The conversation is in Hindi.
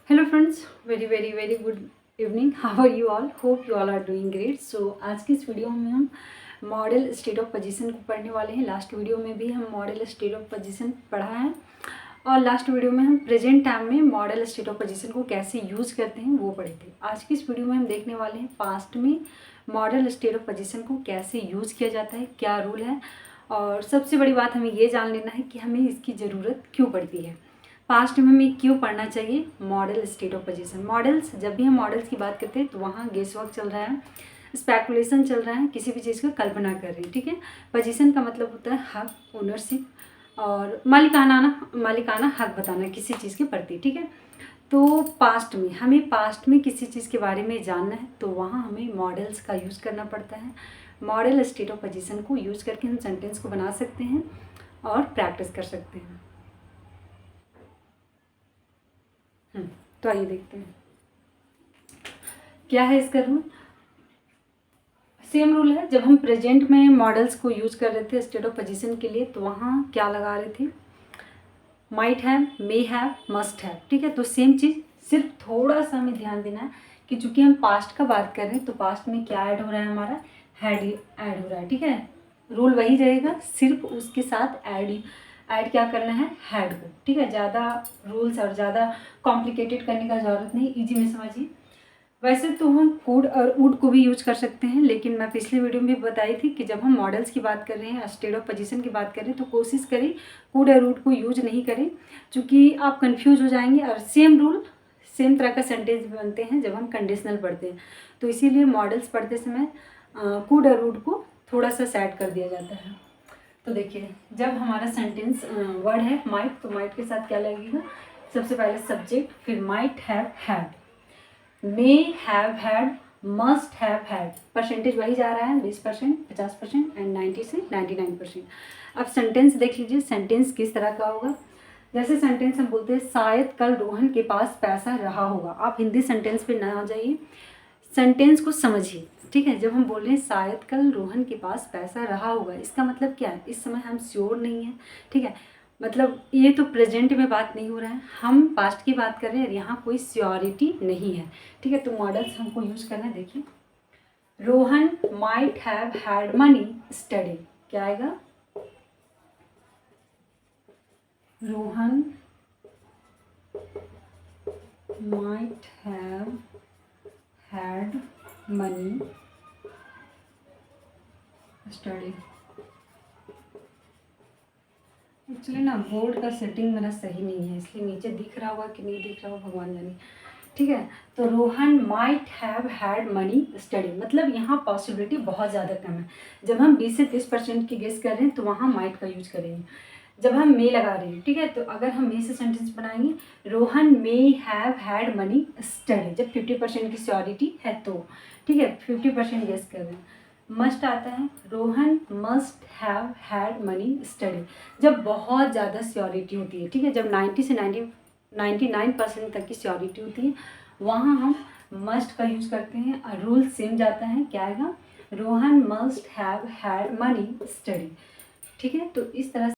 Hello friends, very good evening. How are you all? Hope you all are doing great. So आज की इस वीडियो में हम मॉडल स्टेट ऑफ पोजीशन को पढ़ने वाले हैं। लास्ट वीडियो में भी हम मॉडल स्टेट ऑफ पोजीशन पढ़ा है और लास्ट वीडियो में हम प्रेजेंट टाइम में मॉडल स्टेट ऑफ पोजीशन को कैसे यूज़ करते हैं वो पढ़े थे। आज की इस वीडियो में हम देखने वाले हैं पास्ट में मॉडल स्टेट ऑफ पोजीशन को कैसे यूज़ किया जाता है, क्या रूल है, और सबसे बड़ी बात हमें ये जान लेना है कि हमें इसकी ज़रूरत क्यों पड़ती है, पास्ट में हमें क्यों पढ़ना चाहिए model state of position. Models, जब भी हम मॉडल्स की बात करते हैं तो वहाँ गेस वर्क चल रहा है, स्पेकुलेशन चल रहा है, किसी भी चीज़ की कल्पना कर रहे हैं। ठीक है, पोजीशन का मतलब होता है हक, ओनरशिप और मालिकाना हक बताना किसी चीज़ के प्रति। ठीक है, तो पास्ट में हमें किसी चीज़ के बारे में जानना है तो वहाँ हमें मॉडल्स का यूज़ करना पड़ता है। मॉडल स्टेट ऑफ पोजीशन को यूज़ करके हम सेंटेंस को बना सकते हैं और प्रैक्टिस कर सकते हैं। तो आइए देखते हैं क्या है इसका रूल। सेम रूल है, जब हम प्रेजेंट में मॉडल्स को यूज कर रहे थे स्टेट ऑफ पोजीशन के लिए तो वहाँ क्या लगा रहे थे, might have, may have, must have. ठीक है, तो सेम चीज़, सिर्फ थोड़ा सा हमें ध्यान देना है कि चूंकि हम पास्ट का बात कर रहे हैं तो पास्ट में क्या ऐड हो रहा है, हमारा हैड ऐड हो रहा है। ठीक है, रूल वही रहेगा, सिर्फ उसके साथ ऐड क्या करना है, हैड को। ठीक है, ज़्यादा रूल्स और ज़्यादा कॉम्प्लिकेटेड करने का ज़रूरत नहीं, इजी में समझिए। वैसे तो हम कुड और वुड को भी यूज कर सकते हैं, लेकिन मैं पिछले वीडियो में भी बताई थी कि जब हम मॉडल्स की बात कर रहे हैं, स्टेट ऑफ पोजीशन की बात कर रहे हैं, तो कोशिश करें कुड और वुड को यूज नहीं करें, क्योंकि आप कंफ्यूज हो जाएंगे। और सेम रूल, सेम तरह का सेंटेंस बनते हैं जब हम कंडीशनल पढ़ते हैं, तो इसीलिए मॉडल्स पढ़ते समय कुड और वुड को थोड़ा सा सेट कर दिया जाता है। तो देखिए, जब हमारा सेंटेंस वर्ड है माइट, तो माइट के साथ क्या लगेगा, सबसे पहले सब्जेक्ट, फिर might have had, may have had, must have had. Percentage वही जा रहा है 20%, 50% एंड 90 से 99%। अब सेंटेंस देख लीजिए, सेंटेंस किस तरह का होगा। जैसे सेंटेंस हम बोलते हैं शायद कल रोहन के पास पैसा रहा होगा। आप हिंदी सेंटेंस पे ना जाइए, सेंटेंस को समझिए। ठीक है, जब हम बोल रहे हैं शायद कल रोहन के पास पैसा रहा होगा, इसका मतलब क्या है, इस समय हम श्योर नहीं है। ठीक है, मतलब ये तो प्रेजेंट में बात नहीं हो रहा है, हम पास्ट की बात कर रहे हैं, यहाँ कोई श्योरिटी नहीं है। ठीक है, तो मॉडल्स हमको यूज करना है। देखिए, Rohan might have had money study, क्या आएगा, Rohan might have had money study. Actually ना बोर्ड का सेटिंग मेरा सही नहीं है, इसलिए नीचे दिख रहा होगा कि नहीं दिख रहा होगा भगवान जाने। ठीक है, तो Rohan might have had money study, मतलब यहाँ पॉसिबिलिटी बहुत ज़्यादा कम है। जब हम 20 से 30% की गेस कर रहे हैं तो वहाँ माइट का यूज करेंगे। जब हम मे लगा रहे हैं, ठीक है, तो अगर हम मे से सेंटेंस बनाएंगे, Rohan may have had money study, जब 50% की श्योरिटी है तो। ठीक है, 50% गेस कर रहे हैं। मस्ट आता है, Rohan must have had money study, जब बहुत ज़्यादा श्योरिटी होती है। ठीक है, जब 90 से 99% तक की श्योरिटी होती है वहाँ हम मस्ट का यूज़ करते हैं और रूल सेम जाता है, क्या आएगा, Rohan must have had money study. ठीक है, तो इस तरह